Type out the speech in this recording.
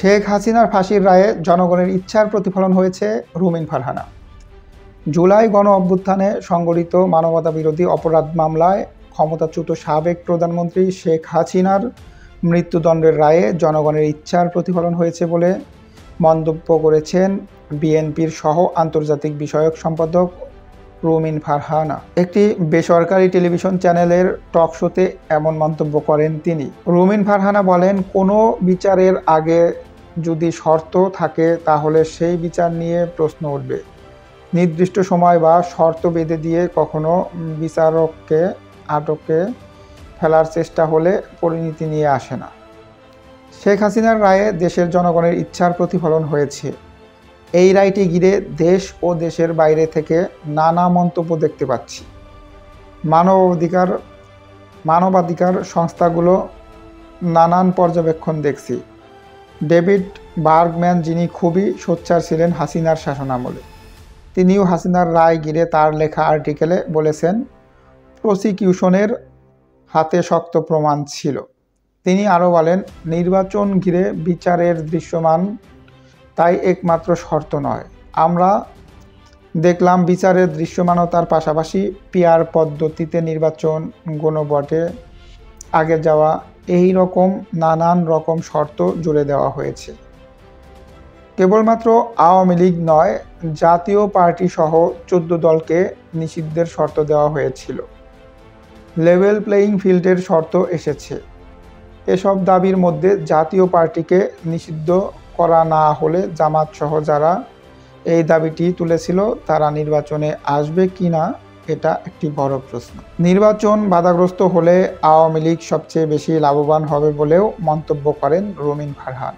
শেখ হাসিনার ফাঁসির রায়ে জনগণের ইচ্ছার প্রতিফলন হয়েছে রুমিন ফারহানা। জুলাই গণ অভ্যুত্থানে সংগঠিত মানবতাবিরোধী অপরাধ মামলায় ক্ষমতাচ্যুত সাবেক প্রধানমন্ত্রী শেখ হাসিনার মৃত্যুদণ্ডের রায়ে জনগণের ইচ্ছার প্রতিফলন হয়েছে বলে মন্তব্য করেছেন বিএনপির সহ আন্তর্জাতিক বিষয়ক সম্পাদক রুমিন ফারহানা। একটি বেসরকারি টেলিভিশন চ্যানেলের টক শোতে এমন মন্তব্য করেন তিনি। রুমিন ফারহানা বলেন, কোনো বিচারের আগে যদি শর্ত থাকে তাহলে সেই বিচার নিয়ে প্রশ্ন উঠবে। নির্দিষ্ট সময় বা শর্ত বেঁধে দিয়ে কখনো বিচারককে আটকে ফেলার চেষ্টা হলে পরিণতি নিয়ে আসে না। শেখ হাসিনার রায়ে দেশের জনগণের ইচ্ছার প্রতিফলন হয়েছে। এই রায়টি ঘিরে দেশ ও দেশের বাইরে থেকে নানা মন্তব্য দেখতে পাচ্ছি। মানবাধিকার সংস্থাগুলো নানান পর্যবেক্ষণ দেখছি। ডেভিড বার্গম্যান, যিনি খুবই সোচ্চার ছিলেন হাসিনার শাসনামলে, তিনিও হাসিনার রায় ঘিরে তার লেখা আর্টিকেলে বলেছেন, প্রসিকিউশনের হাতে শক্ত প্রমাণ ছিল। তিনি আরও বলেন, নির্বাচন ঘিরে বিচারের দৃশ্যমান তাই একমাত্র শর্ত নয়। আমরা দেখলাম বিচারের দৃশ্যমানতার পাশাপাশি পিয়ার পদ্ধতিতে নির্বাচন, গণভোটে আগে যাওয়া, এই রকম নানান রকম শর্ত জুড়ে দেওয়া হয়েছে। কেবলমাত্র আওয়ামী লীগ নয়, জাতীয় পার্টি সহ 14 দলকে নিষিদ্ধের শর্ত দেওয়া হয়েছিল। লেভেল প্লেয়িং ফিল্ডের শর্ত এসেছে। এসব দাবির মধ্যে জাতীয় পার্টিকে নিষিদ্ধ করা না হলে জামাত সহ যারা এই দাবিটি তুলেছিল তারা নির্বাচনে আসবে কিনা, এটা একটি বড় প্রশ্ন। নির্বাচন বাধাগ্রস্ত হলে আওয়ামী লীগ সবচেয়ে বেশি লাভবান হবে বলেও মন্তব্য করেন রুমিন ফারহানা।